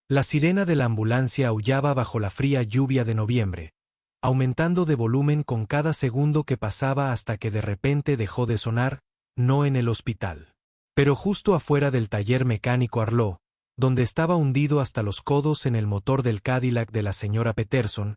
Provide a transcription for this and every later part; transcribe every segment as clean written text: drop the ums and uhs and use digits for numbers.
La sirena de la ambulancia aullaba bajo la fría lluvia de noviembre, aumentando de volumen con cada segundo que pasaba hasta que de repente dejó de sonar, no en el hospital, pero justo afuera del taller mecánico Arlo, donde estaba hundido hasta los codos en el motor del Cadillac de la señora Peterson.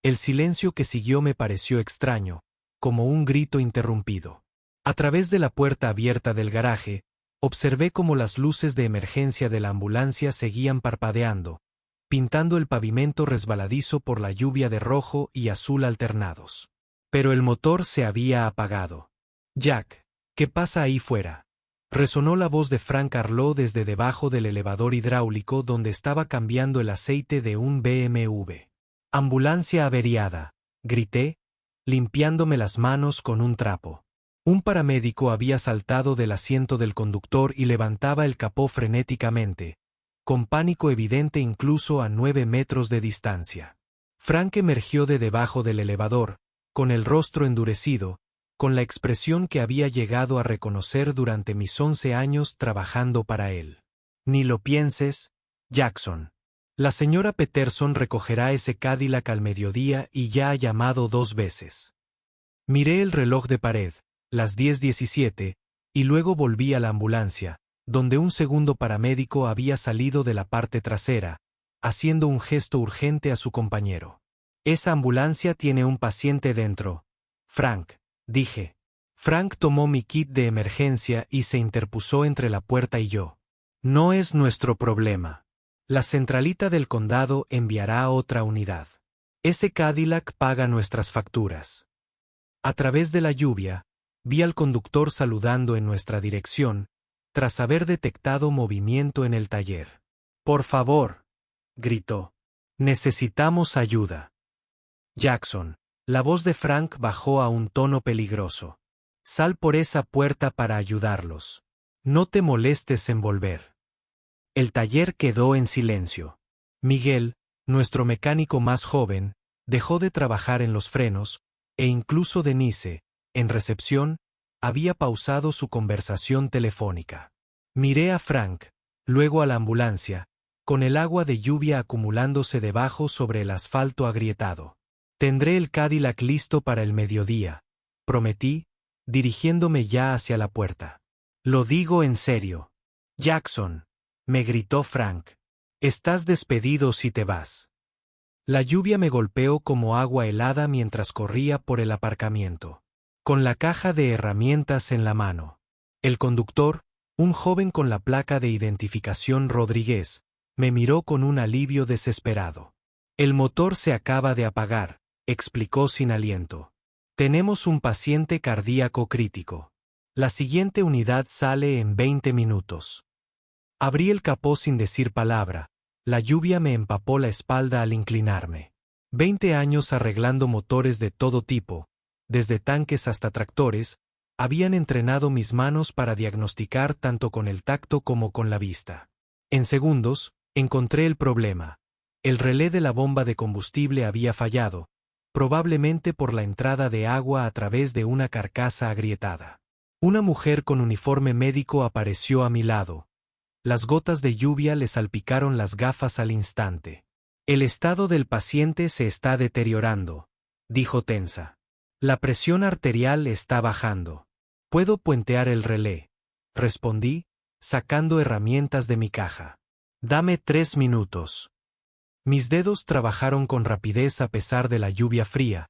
El silencio que siguió me pareció extraño, como un grito interrumpido. A través de la puerta abierta del garaje, observé cómo las luces de emergencia de la ambulancia seguían parpadeando, pintando el pavimento resbaladizo por la lluvia de rojo y azul alternados. Pero el motor se había apagado. «Jack, ¿qué pasa ahí fuera?», resonó la voz de Frank Arlo desde debajo del elevador hidráulico donde estaba cambiando el aceite de un BMW. «Ambulancia averiada», grité, limpiándome las manos con un trapo. Un paramédico había saltado del asiento del conductor y levantaba el capó frenéticamente, con pánico evidente incluso a 9 metros de distancia. Frank emergió de debajo del elevador, con el rostro endurecido, con la expresión que había llegado a reconocer durante mis 11 años trabajando para él. «Ni lo pienses, Jackson. La señora Peterson recogerá ese Cadillac al mediodía y ya ha llamado 2 veces». Miré el reloj de pared, las 10:17, y luego volví a la ambulancia, donde un segundo paramédico había salido de la parte trasera, haciendo un gesto urgente a su compañero. «Esa ambulancia tiene un paciente dentro, Frank», dije. Frank tomó mi kit de emergencia y se interpuso entre la puerta y yo. «No es nuestro problema. La centralita del condado enviará otra unidad. Ese Cadillac paga nuestras facturas». A través de la lluvia, vi al conductor saludando en nuestra dirección, tras haber detectado movimiento en el taller. «Por favor», gritó. «Necesitamos ayuda». «Jackson», la voz de Frank bajó a un tono peligroso. «Sal por esa puerta para ayudarlos. No te molestes en volver». El taller quedó en silencio. Miguel, nuestro mecánico más joven, dejó de trabajar en los frenos, e incluso Denise, en recepción, había pausado su conversación telefónica. Miré a Frank, luego a la ambulancia, con el agua de lluvia acumulándose debajo sobre el asfalto agrietado. «Tendré el Cadillac listo para el mediodía», prometí, dirigiéndome ya hacia la puerta. «Lo digo en serio. Jackson», me gritó Frank. «Estás despedido si te vas». La lluvia me golpeó como agua helada mientras corría por el aparcamiento, con la caja de herramientas en la mano. El conductor, un joven con la placa de identificación Rodríguez, me miró con un alivio desesperado. «El motor se acaba de apagar», explicó sin aliento. «Tenemos un paciente cardíaco crítico. La siguiente unidad sale en 20 minutos». Abrí el capó sin decir palabra. La lluvia me empapó la espalda al inclinarme. 20 años arreglando motores de todo tipo, desde tanques hasta tractores, habían entrenado mis manos para diagnosticar tanto con el tacto como con la vista. En segundos, encontré el problema. El relé de la bomba de combustible había fallado, probablemente por la entrada de agua a través de una carcasa agrietada. Una mujer con uniforme médico apareció a mi lado. Las gotas de lluvia le salpicaron las gafas al instante. «El estado del paciente se está deteriorando», dijo tensa. «La presión arterial está bajando. Puedo puentear el relé», respondí, sacando herramientas de mi caja. «Dame 3 minutos». Mis dedos trabajaron con rapidez a pesar de la lluvia fría,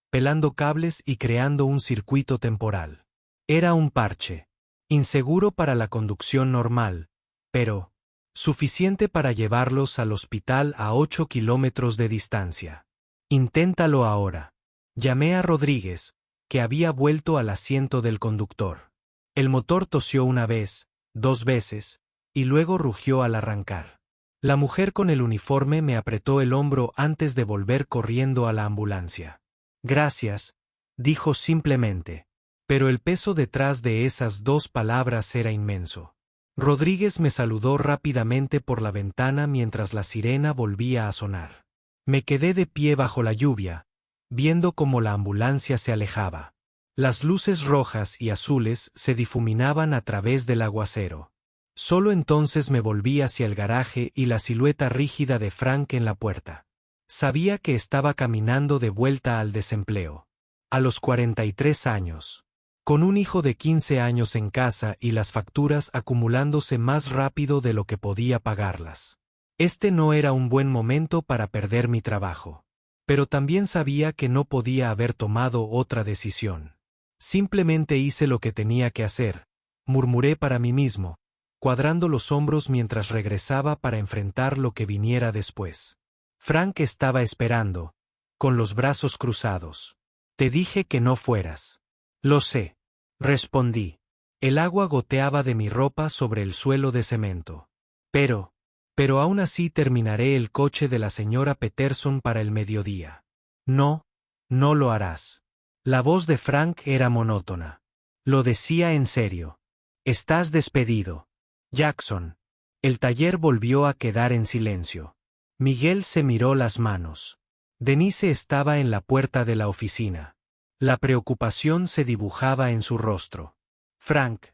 pelando cables y creando un circuito temporal. Era un parche, inseguro para la conducción normal, pero suficiente para llevarlos al hospital a 8 kilómetros de distancia. «Inténtalo ahora». Llamé a Rodríguez, que había vuelto al asiento del conductor. El motor tosió una vez, 2 veces, y luego rugió al arrancar. La mujer con el uniforme me apretó el hombro antes de volver corriendo a la ambulancia. «Gracias», dijo simplemente, pero el peso detrás de esas 2 palabras era inmenso. Rodríguez me saludó rápidamente por la ventana mientras la sirena volvía a sonar. Me quedé de pie bajo la lluvia, viendo cómo la ambulancia se alejaba. Las luces rojas y azules se difuminaban a través del aguacero. Solo entonces me volví hacia el garaje y la silueta rígida de Frank en la puerta. Sabía que estaba caminando de vuelta al desempleo. A los 43 años. Con un hijo de 15 años en casa y las facturas acumulándose más rápido de lo que podía pagarlas. Este no era un buen momento para perder mi trabajo. Pero también sabía que no podía haber tomado otra decisión. Simplemente hice lo que tenía que hacer, murmuré para mí mismo, cuadrando los hombros mientras regresaba para enfrentar lo que viniera después. Frank estaba esperando, con los brazos cruzados. Te dije que no fueras. Lo sé, respondí. El agua goteaba de mi ropa sobre el suelo de cemento. Pero aún así terminaré el coche de la señora Peterson para el mediodía. No, no lo harás. La voz de Frank era monótona. Lo decía en serio. Estás despedido. Jackson. El taller volvió a quedar en silencio. Miguel se miró las manos. Denise estaba en la puerta de la oficina. La preocupación se dibujaba en su rostro. Frank.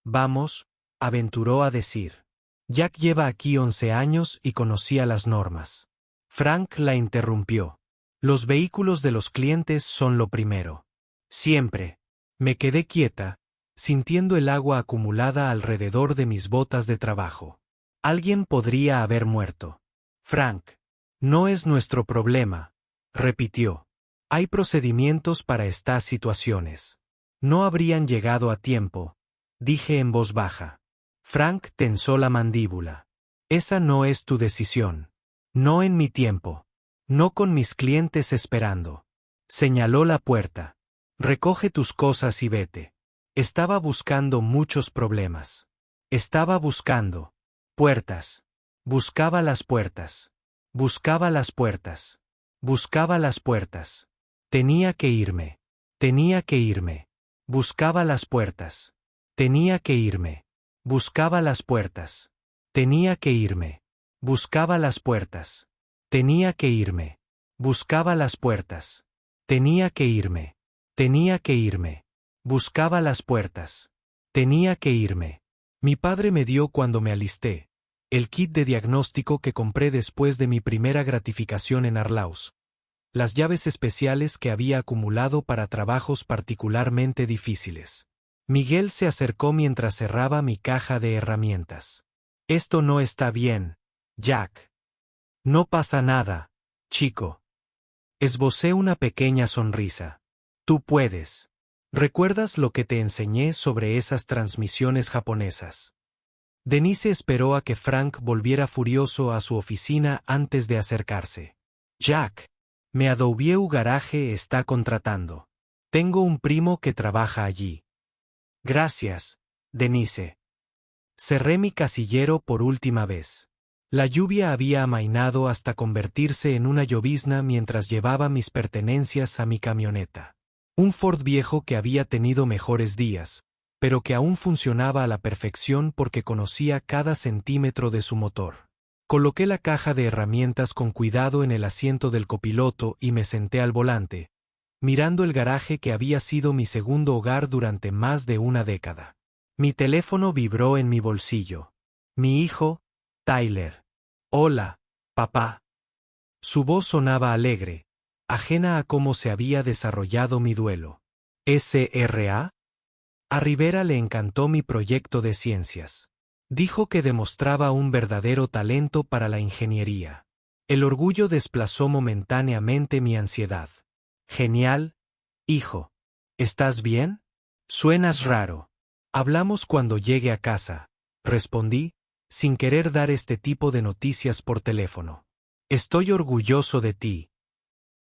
Vamos, aventuró a decir. Jack lleva aquí 11 años y conocía las normas. Frank la interrumpió. Los vehículos de los clientes son lo primero. Siempre. Me quedé quieta, sintiendo el agua acumulada alrededor de mis botas de trabajo. Alguien podría haber muerto. Frank. No es nuestro problema, repitió. Hay procedimientos para estas situaciones. No habrían llegado a tiempo, dije en voz baja. Frank tensó la mandíbula. Esa no es tu decisión. No en mi tiempo. No con mis clientes esperando. Señaló la puerta. Recoge tus cosas y vete. Estaba buscando muchos problemas. Estaba buscando puertas. Buscaba las puertas. Buscaba las puertas. Buscaba las puertas. Tenía que irme. Tenía que irme. Buscaba las puertas. Tenía que irme. Buscaba las puertas. Tenía que irme. Buscaba las puertas. Tenía que irme. Buscaba las puertas. Tenía que irme. Tenía que irme. Buscaba las puertas. Tenía que irme. Mi padre me dio cuando me alisté el kit de diagnóstico que compré después de mi primera gratificación en Arlaus. Las llaves especiales que había acumulado para trabajos particularmente difíciles. Miguel se acercó mientras cerraba mi caja de herramientas. Esto no está bien, Jack. No pasa nada, chico. Esbocé una pequeña sonrisa. Tú puedes. ¿Recuerdas lo que te enseñé sobre esas transmisiones japonesas? Denise esperó a que Frank volviera furioso a su oficina antes de acercarse. Jack. Me Adobe Garage está contratando. Tengo un primo que trabaja allí. Gracias, Denise. Cerré mi casillero por última vez. La lluvia había amainado hasta convertirse en una llovizna mientras llevaba mis pertenencias a mi camioneta. Un Ford viejo que había tenido mejores días, pero que aún funcionaba a la perfección porque conocía cada centímetro de su motor. Coloqué la caja de herramientas con cuidado en el asiento del copiloto y me senté al volante, mirando el garaje que había sido mi segundo hogar durante más de una década. Mi teléfono vibró en mi bolsillo. Mi hijo, Tyler. Hola, papá. Su voz sonaba alegre, ajena a cómo se había desarrollado mi duelo. ¿SRA? A Rivera le encantó mi proyecto de ciencias. Dijo que demostraba un verdadero talento para la ingeniería. El orgullo desplazó momentáneamente mi ansiedad. Genial, hijo. ¿Estás bien? Suenas raro. Hablamos cuando llegue a casa, respondí, sin querer dar este tipo de noticias por teléfono. Estoy orgulloso de ti.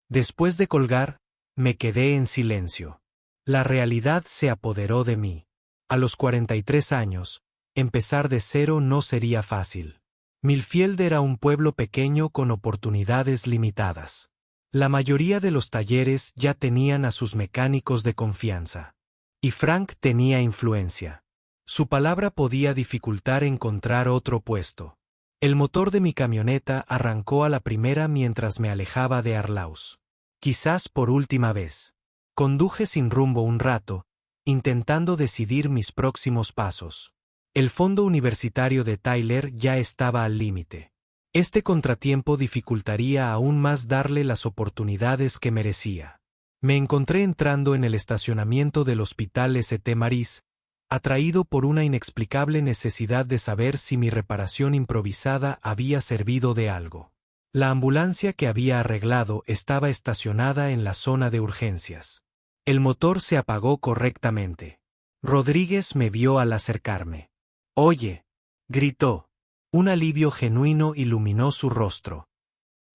Después de colgar, me quedé en silencio. La realidad se apoderó de mí. A los 43 años, empezar de cero no sería fácil. Millfield era un pueblo pequeño con oportunidades limitadas. La mayoría de los talleres ya tenían a sus mecánicos de confianza. Y Frank tenía influencia. Su palabra podía dificultar encontrar otro puesto. El motor de mi camioneta arrancó a la primera mientras me alejaba de Arlaus. Quizás por última vez. Conduje sin rumbo un rato, intentando decidir mis próximos pasos. El fondo universitario de Tyler ya estaba al límite. Este contratiempo dificultaría aún más darle las oportunidades que merecía. Me encontré entrando en el estacionamiento del Hospital St. Mary's, atraído por una inexplicable necesidad de saber si mi reparación improvisada había servido de algo. La ambulancia que había arreglado estaba estacionada en la zona de urgencias. El motor se apagó correctamente. Rodríguez me vio al acercarme. «Oye», gritó. Un alivio genuino iluminó su rostro.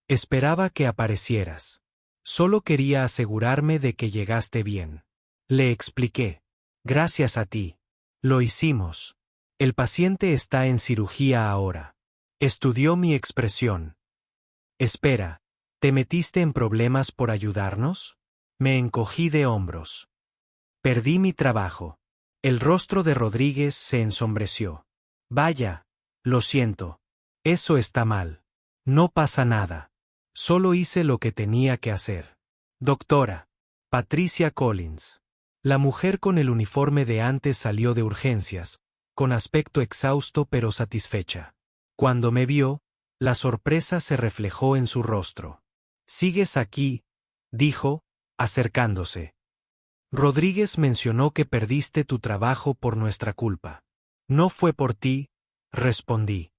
«Esperaba que aparecieras. Solo quería asegurarme de que llegaste bien». Le expliqué. «Gracias a ti. Lo hicimos. El paciente está en cirugía ahora». Estudió mi expresión. «Espera, ¿te metiste en problemas por ayudarnos?» Me encogí de hombros. «Perdí mi trabajo». El rostro de Rodríguez se ensombreció. «Vaya, lo siento. Eso está mal. No pasa nada. Solo hice lo que tenía que hacer». «Doctora». Patricia Collins. La mujer con el uniforme de antes salió de urgencias, con aspecto exhausto pero satisfecha. Cuando me vio, la sorpresa se reflejó en su rostro. «¿Sigues aquí?», dijo, acercándose. «Rodríguez mencionó que perdiste tu trabajo por nuestra culpa». «No fue por ti», respondí.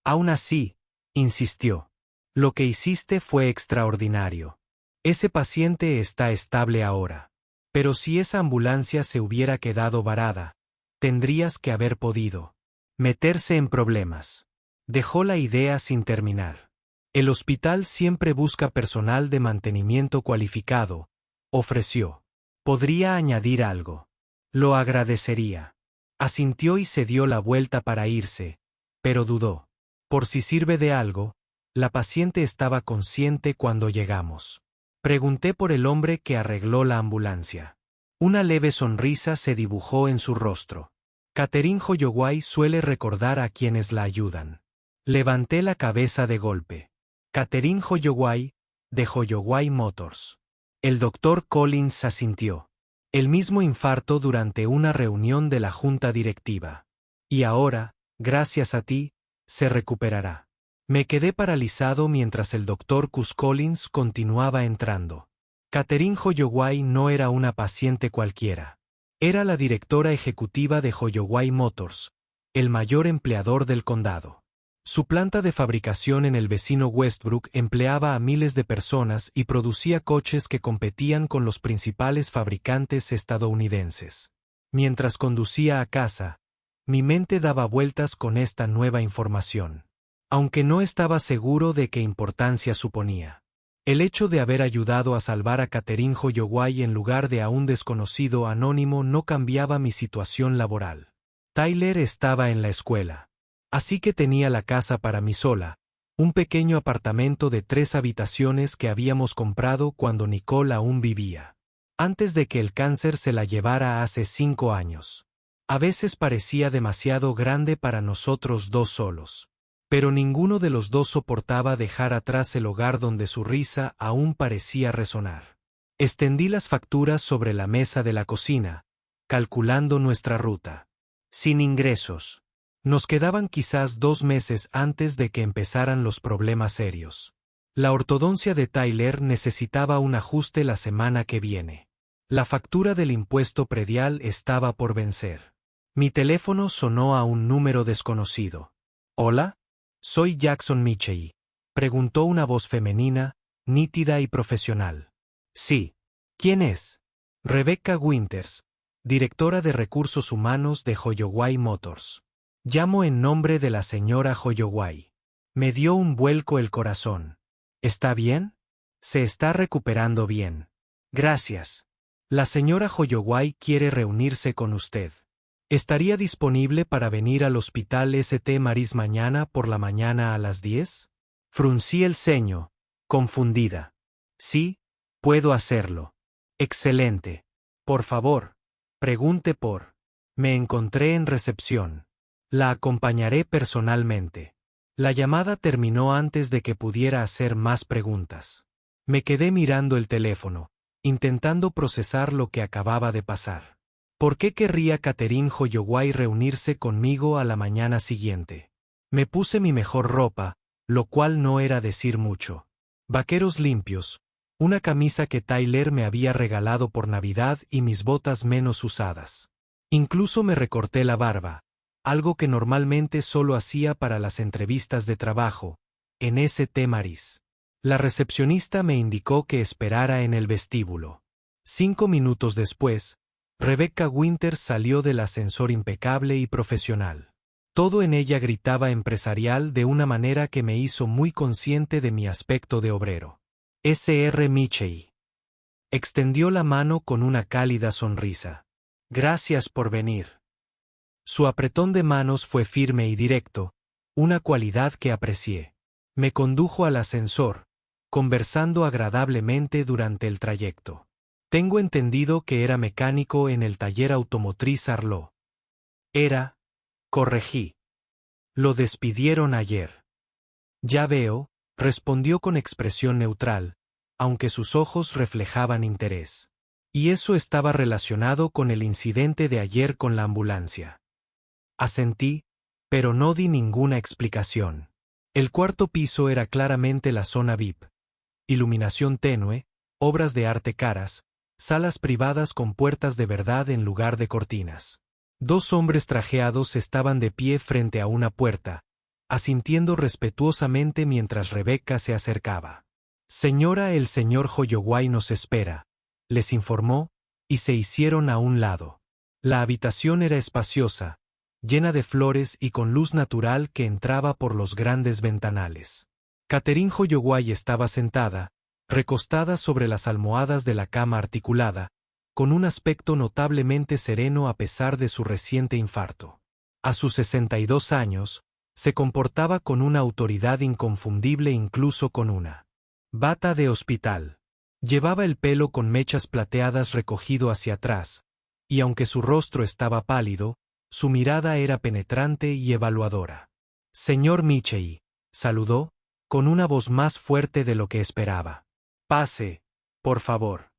«Aún así», insistió, «lo que hiciste fue extraordinario. Ese paciente está estable ahora. Pero si esa ambulancia se hubiera quedado varada, tendrías que haber podido meterse en problemas». Dejó la idea sin terminar. «El hospital siempre busca personal de mantenimiento cualificado», ofreció. «Podría añadir algo. Lo agradecería». Asintió y se dio la vuelta para irse, pero dudó. Por si sirve de algo, la paciente estaba consciente cuando llegamos. Pregunté por el hombre que arregló la ambulancia. Una leve sonrisa se dibujó en su rostro. «Catherine Holloway suele recordar a quienes la ayudan». Levanté la cabeza de golpe. «Catherine Holloway, de Holloway Motors». El doctor Collins asintió. «El mismo infarto durante una reunión de la junta directiva. Y ahora, gracias a ti, se recuperará». Me quedé paralizado mientras el doctor Cus Collins continuaba entrando. Catherine Holloway no era una paciente cualquiera. Era la directora ejecutiva de Holloway Motors, el mayor empleador del condado. Su planta de fabricación en el vecino Westbrook empleaba a miles de personas y producía coches que competían con los principales fabricantes estadounidenses. Mientras conducía a casa, mi mente daba vueltas con esta nueva información. Aunque no estaba seguro de qué importancia suponía. El hecho de haber ayudado a salvar a Catherine Holloway en lugar de a un desconocido anónimo no cambiaba mi situación laboral. Tyler estaba en la escuela. Así que tenía la casa para mí sola, un pequeño apartamento de 3 habitaciones que habíamos comprado cuando Nicole aún vivía. Antes de que el cáncer se la llevara hace 5 años. A veces parecía demasiado grande para nosotros dos solos. Pero ninguno de los dos soportaba dejar atrás el hogar donde su risa aún parecía resonar. Extendí las facturas sobre la mesa de la cocina, calculando nuestra ruta. Sin ingresos. Nos quedaban quizás 2 meses antes de que empezaran los problemas serios. La ortodoncia de Tyler necesitaba un ajuste la semana que viene. La factura del impuesto predial estaba por vencer. Mi teléfono sonó a un número desconocido. «¿Hola? Soy Jackson Michey», preguntó una voz femenina, nítida y profesional. «Sí. ¿Quién es?» «Rebecca Winters, directora de recursos humanos de Holloway Motors. Llamo en nombre de la señora Holloway». Me dio un vuelco el corazón. «¿Está bien?» «Se está recuperando bien. Gracias. La señora Holloway quiere reunirse con usted. ¿Estaría disponible para venir al Hospital St. Mary's mañana por la mañana a las 10? Fruncí el ceño, confundida. «Sí, puedo hacerlo». «Excelente. Por favor, pregunte por». Me encontré en recepción. «La acompañaré personalmente». La llamada terminó antes de que pudiera hacer más preguntas. Me quedé mirando el teléfono, intentando procesar lo que acababa de pasar. ¿Por qué querría Catherine Holloway reunirse conmigo a la mañana siguiente? Me puse mi mejor ropa, lo cual no era decir mucho. Vaqueros limpios, una camisa que Tyler me había regalado por Navidad y mis botas menos usadas. Incluso me recorté la barba, algo que normalmente solo hacía para las entrevistas de trabajo, en St. Mary's. La recepcionista me indicó que esperara en el vestíbulo. 5 minutos después, Rebecca Winters salió del ascensor impecable y profesional. Todo en ella gritaba empresarial de una manera que me hizo muy consciente de mi aspecto de obrero. Sr. Mitchell. Extendió la mano con una cálida sonrisa. Gracias por venir. Su apretón de manos fue firme y directo, una cualidad que aprecié. Me condujo al ascensor, conversando agradablemente durante el trayecto. Tengo entendido que era mecánico en el taller automotriz Arlo. Corregí. Lo despidieron ayer. Ya veo, respondió con expresión neutral, aunque sus ojos reflejaban interés. Y eso estaba relacionado con el incidente de ayer con la ambulancia. Asentí, pero no di ninguna explicación. El cuarto piso era claramente la zona VIP. Iluminación tenue, obras de arte caras, salas privadas con puertas de verdad en lugar de cortinas. 2 hombres trajeados estaban de pie frente a una puerta, asintiendo respetuosamente mientras Rebecca se acercaba. Señora, el señor Holloway nos espera, les informó, y se hicieron a un lado. La habitación era espaciosa, llena de flores y con luz natural que entraba por los grandes ventanales. Catherine Holloway estaba sentada, recostada sobre las almohadas de la cama articulada, con un aspecto notablemente sereno a pesar de su reciente infarto. A sus 62 años, se comportaba con una autoridad inconfundible incluso con una bata de hospital. Llevaba el pelo con mechas plateadas recogido hacia atrás, y aunque su rostro estaba pálido, su mirada era penetrante y evaluadora. Señor Mitchell, saludó, con una voz más fuerte de lo que esperaba. Pase, por favor.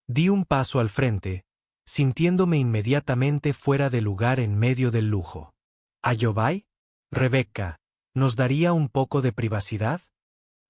Di un paso al frente, sintiéndome inmediatamente fuera de lugar en medio del lujo. ¿Holloway? Rebecca, ¿nos daría un poco de privacidad?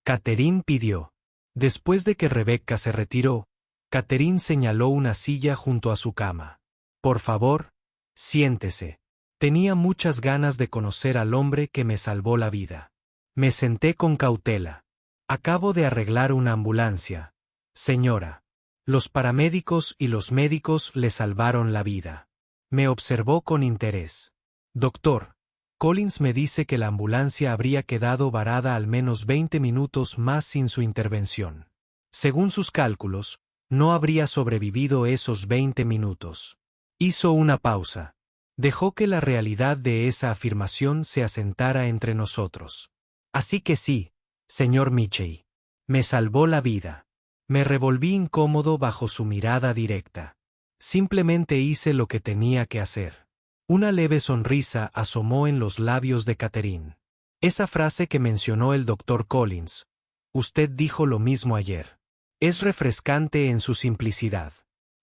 Catherine pidió. Después de que Rebecca se retiró, Catherine señaló una silla junto a su cama. Por favor, siéntese. Tenía muchas ganas de conocer al hombre que me salvó la vida. Me senté con cautela. Acabo de arreglar una ambulancia, señora. Los paramédicos y los médicos le salvaron la vida. Me observó con interés. Doctor, Collins me dice que la ambulancia habría quedado varada al menos 20 minutos más sin su intervención. Según sus cálculos, no habría sobrevivido esos 20 minutos. Hizo una pausa. Dejó que la realidad de esa afirmación se asentara entre nosotros. Así que sí, señor Mitchell. Me salvó la vida. Me revolví incómodo bajo su mirada directa. Simplemente hice lo que tenía que hacer. Una leve sonrisa asomó en los labios de Catherine. Esa frase que mencionó el Dr. Collins. Usted dijo lo mismo ayer. Es refrescante en su simplicidad.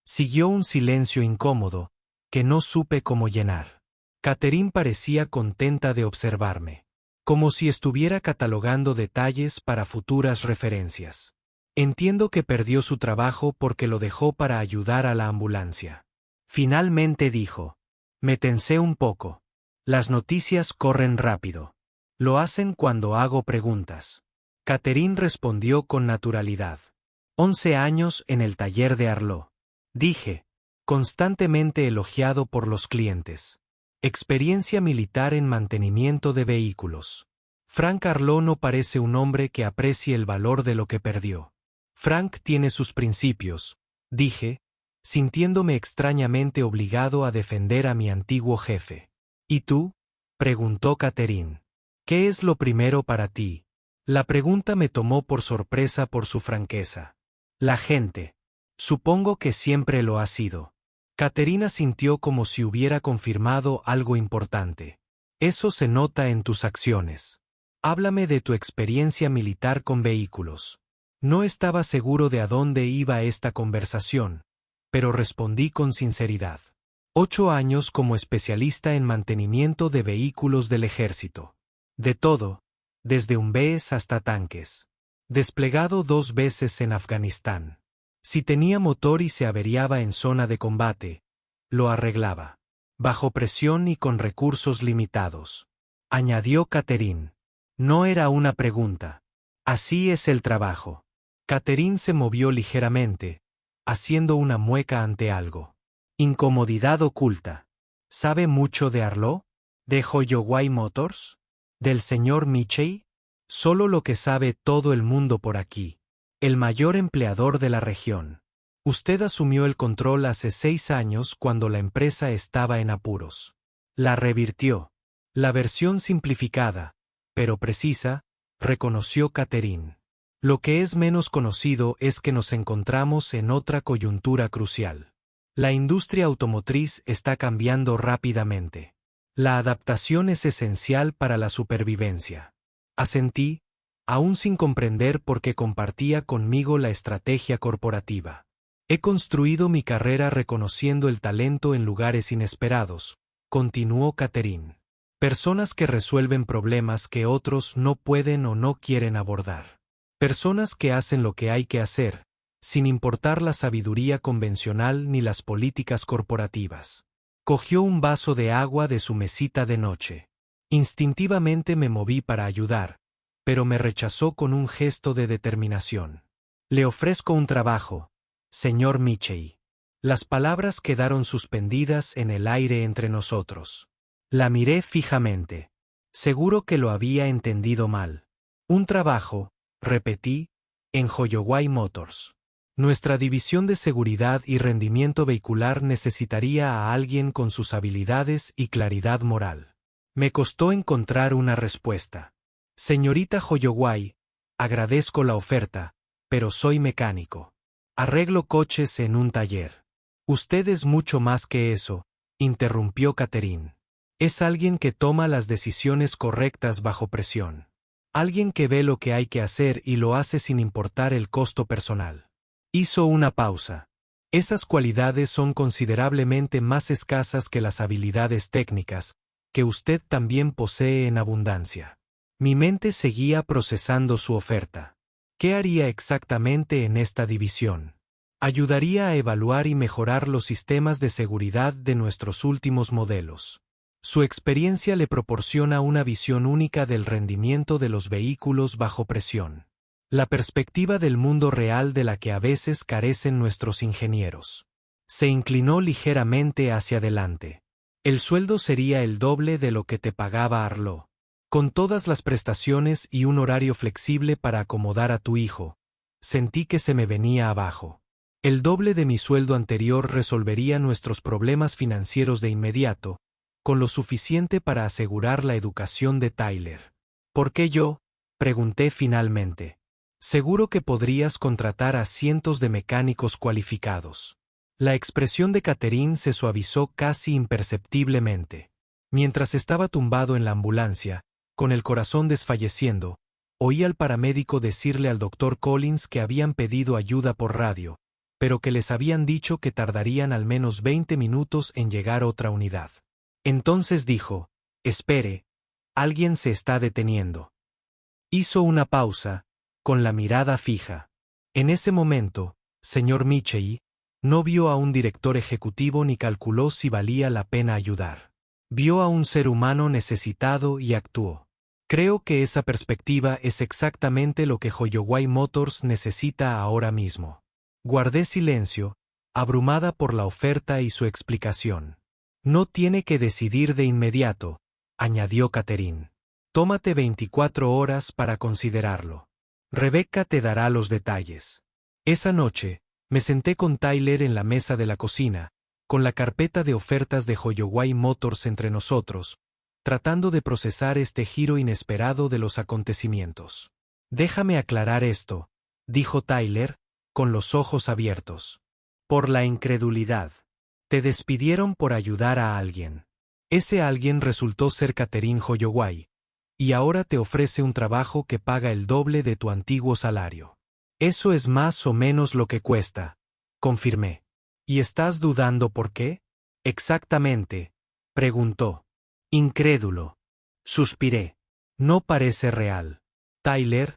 Siguió un silencio incómodo, que no supe cómo llenar. Catherine parecía contenta de observarme, como si estuviera catalogando detalles para futuras referencias. Entiendo que perdió su trabajo porque lo dejó para ayudar a la ambulancia. Finalmente dijo. Me tensé un poco. Las noticias corren rápido. Lo hacen cuando hago preguntas. Catherine respondió con naturalidad. 11 años en el taller de Arlo. Dije, constantemente elogiado por los clientes. Experiencia militar en mantenimiento de vehículos. Frank Arlo no parece un hombre que aprecie el valor de lo que perdió. Frank tiene sus principios, dije, sintiéndome extrañamente obligado a defender a mi antiguo jefe. ¿Y tú? Preguntó Catherine. ¿Qué es lo primero para ti? La pregunta me tomó por sorpresa por su franqueza. La gente. Supongo que siempre lo ha sido. Catherine sintió como si hubiera confirmado algo importante. Eso se nota en tus acciones. Háblame de tu experiencia militar con vehículos. No estaba seguro de a dónde iba esta conversación, pero respondí con sinceridad. 8 años como especialista en mantenimiento de vehículos del ejército. De todo, desde UMVs hasta tanques. Desplegado 2 veces en Afganistán. Si tenía motor y se averiaba en zona de combate, lo arreglaba. Bajo presión y con recursos limitados. Añadió Catherine. No era una pregunta. Así es el trabajo. Catherine se movió ligeramente, haciendo una mueca ante algo. Incomodidad oculta. ¿Sabe mucho de Arlo? ¿De Holloway Motors? ¿Del señor Michey? Solo lo que sabe todo el mundo por aquí. El mayor empleador de la región. Usted asumió el control hace 6 años cuando la empresa estaba en apuros. La revirtió. La versión simplificada, pero precisa, reconoció Catherine. Lo que es menos conocido es que nos encontramos en otra coyuntura crucial. La industria automotriz está cambiando rápidamente. La adaptación es esencial para la supervivencia. Asentí, aún sin comprender por qué compartía conmigo la estrategia corporativa. He construido mi carrera reconociendo el talento en lugares inesperados, continuó Catherine. Personas que resuelven problemas que otros no pueden o no quieren abordar. Personas que hacen lo que hay que hacer, sin importar la sabiduría convencional ni las políticas corporativas. Cogió un vaso de agua de su mesita de noche. Instintivamente me moví para ayudar, pero me rechazó con un gesto de determinación. Le ofrezco un trabajo, señor Michey. Las palabras quedaron suspendidas en el aire entre nosotros. La miré fijamente. Seguro que lo había entendido mal. Un trabajo, repetí, en Holloway Motors. Nuestra división de seguridad y rendimiento vehicular necesitaría a alguien con sus habilidades y claridad moral. Me costó encontrar una respuesta. Señorita Holloway, agradezco la oferta, pero soy mecánico. Arreglo coches en un taller. Usted es mucho más que eso, interrumpió Catherine. Es alguien que toma las decisiones correctas bajo presión. Alguien que ve lo que hay que hacer y lo hace sin importar el costo personal. Hizo una pausa. Esas cualidades son considerablemente más escasas que las habilidades técnicas, que usted también posee en abundancia. Mi mente seguía procesando su oferta. ¿Qué haría exactamente en esta división? Ayudaría a evaluar y mejorar los sistemas de seguridad de nuestros últimos modelos. Su experiencia le proporciona una visión única del rendimiento de los vehículos bajo presión. La perspectiva del mundo real de la que a veces carecen nuestros ingenieros. Se inclinó ligeramente hacia adelante. El sueldo sería el doble de lo que te pagaba Arlo. Con todas las prestaciones y un horario flexible para acomodar a tu hijo. Sentí que se me venía abajo. El doble de mi sueldo anterior resolvería nuestros problemas financieros de inmediato, con lo suficiente para asegurar la educación de Tyler. ¿Por qué yo?, pregunté finalmente. Seguro que podrías contratar a cientos de mecánicos cualificados. La expresión de Catherine se suavizó casi imperceptiblemente. Mientras estaba tumbado en la ambulancia, con el corazón desfalleciendo, oí al paramédico decirle al doctor Collins que habían pedido ayuda por radio, pero que les habían dicho que tardarían al menos 20 minutos en llegar otra unidad. Entonces dijo, «Espere, alguien se está deteniendo». Hizo una pausa, con la mirada fija. En ese momento, señor Michey, no vio a un director ejecutivo ni calculó si valía la pena ayudar. Vio a un ser humano necesitado y actuó. Creo que esa perspectiva es exactamente lo que Holloway Motors necesita ahora mismo. Guardé silencio, abrumada por la oferta y su explicación. No tiene que decidir de inmediato, añadió Catherine. Tómate 24 horas para considerarlo. Rebecca te dará los detalles. Esa noche, me senté con Tyler en la mesa de la cocina, con la carpeta de ofertas de Holloway Motors entre nosotros, tratando de procesar este giro inesperado de los acontecimientos. Déjame aclarar esto, dijo Tyler, con los ojos abiertos. Por la incredulidad. Te despidieron por ayudar a alguien. Ese alguien resultó ser Catherine Holloway, y ahora te ofrece un trabajo que paga el doble de tu antiguo salario. Eso es más o menos lo que cuesta, confirmé. ¿Y estás dudando por qué? Exactamente, preguntó. Incrédulo. Suspiré. No parece real. Tyler,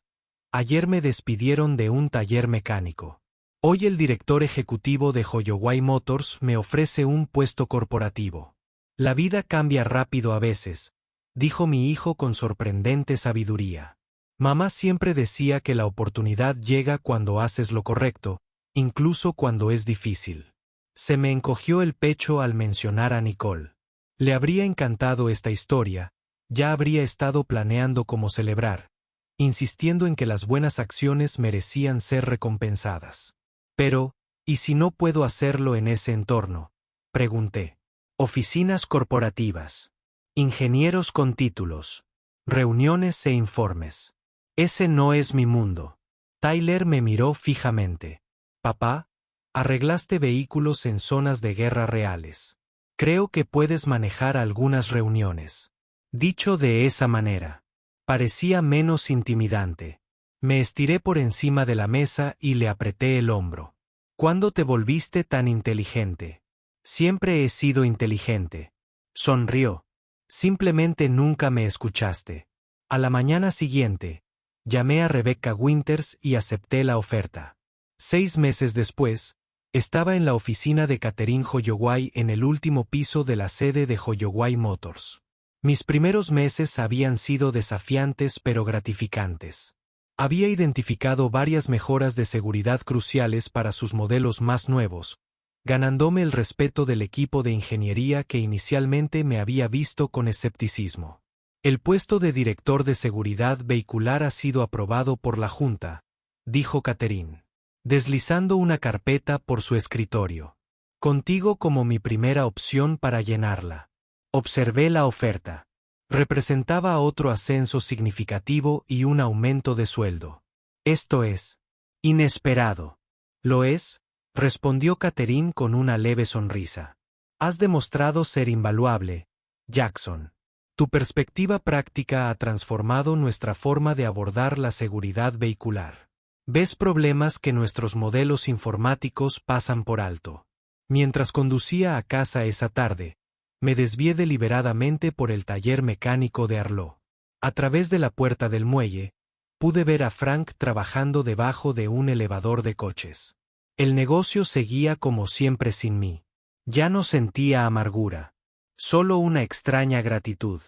ayer me despidieron de un taller mecánico. Hoy el director ejecutivo de Holloway Motors me ofrece un puesto corporativo. La vida cambia rápido a veces, dijo mi hijo con sorprendente sabiduría. Mamá siempre decía que la oportunidad llega cuando haces lo correcto, incluso cuando es difícil. Se me encogió el pecho al mencionar a Nicole. Le habría encantado esta historia, ya habría estado planeando cómo celebrar, insistiendo en que las buenas acciones merecían ser recompensadas. Pero, ¿y si no puedo hacerlo en ese entorno? Pregunté. Oficinas corporativas. Ingenieros con títulos. Reuniones e informes. Ese no es mi mundo. Tyler me miró fijamente. Papá, arreglaste vehículos en zonas de guerra reales. Creo que puedes manejar algunas reuniones. Dicho de esa manera, parecía menos intimidante. Me estiré por encima de la mesa y le apreté el hombro. ¿Cuándo te volviste tan inteligente? Siempre he sido inteligente. Sonrió. Simplemente nunca me escuchaste. A la mañana siguiente, llamé a Rebecca Winters y acepté la oferta. 6 meses después, estaba en la oficina de Catherine Holloway en el último piso de la sede de Holloway Motors. Mis primeros meses habían sido desafiantes pero gratificantes. Había identificado varias mejoras de seguridad cruciales para sus modelos más nuevos, ganándome el respeto del equipo de ingeniería que inicialmente me había visto con escepticismo. El puesto de director de seguridad vehicular ha sido aprobado por la Junta, dijo Catherine, deslizando una carpeta por su escritorio. Contigo como mi primera opción para llenarla. Observé la oferta. Representaba otro ascenso significativo y un aumento de sueldo. Esto es inesperado. ¿Lo es? Respondió Catherine con una leve sonrisa. Has demostrado ser invaluable, Jackson. Tu perspectiva práctica ha transformado nuestra forma de abordar la seguridad vehicular. Ves problemas que nuestros modelos informáticos pasan por alto. Mientras conducía a casa esa tarde, me desvié deliberadamente por el taller mecánico de Arlo. A través de la puerta del muelle, pude ver a Frank trabajando debajo de un elevador de coches. El negocio seguía como siempre sin mí. Ya no sentía amargura, solo una extraña gratitud.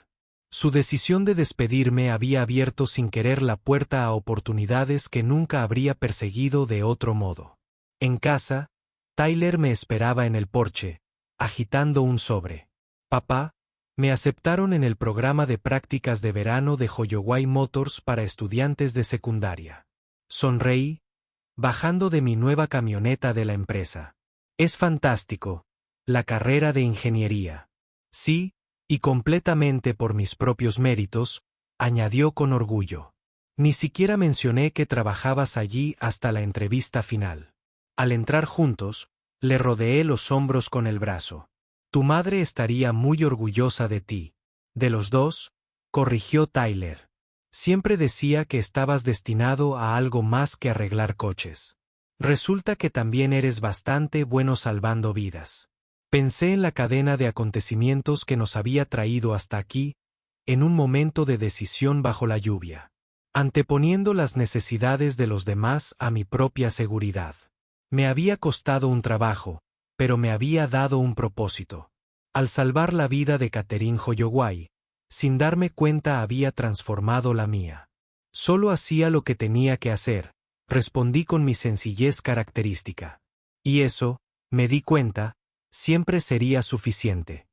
Su decisión de despedirme había abierto sin querer la puerta a oportunidades que nunca habría perseguido de otro modo. En casa, Tyler me esperaba en el porche, agitando un sobre. Papá, me aceptaron en el programa de prácticas de verano de Holloway Motors para estudiantes de secundaria. Sonreí, bajando de mi nueva camioneta de la empresa. Es fantástico, la carrera de ingeniería. Sí, y completamente por mis propios méritos, añadió con orgullo. Ni siquiera mencioné que trabajabas allí hasta la entrevista final. Al entrar juntos, le rodeé los hombros con el brazo. Tu madre estaría muy orgullosa de ti. De los dos, corrigió Tyler. Siempre decía que estabas destinado a algo más que arreglar coches. Resulta que también eres bastante bueno salvando vidas. Pensé en la cadena de acontecimientos que nos había traído hasta aquí, en un momento de decisión bajo la lluvia, anteponiendo las necesidades de los demás a mi propia seguridad. Me había costado un trabajo, pero me había dado un propósito. Al salvar la vida de Catherine Holloway, sin darme cuenta había transformado la mía. Solo hacía lo que tenía que hacer, respondí con mi sencillez característica. Y eso, me di cuenta, siempre sería suficiente.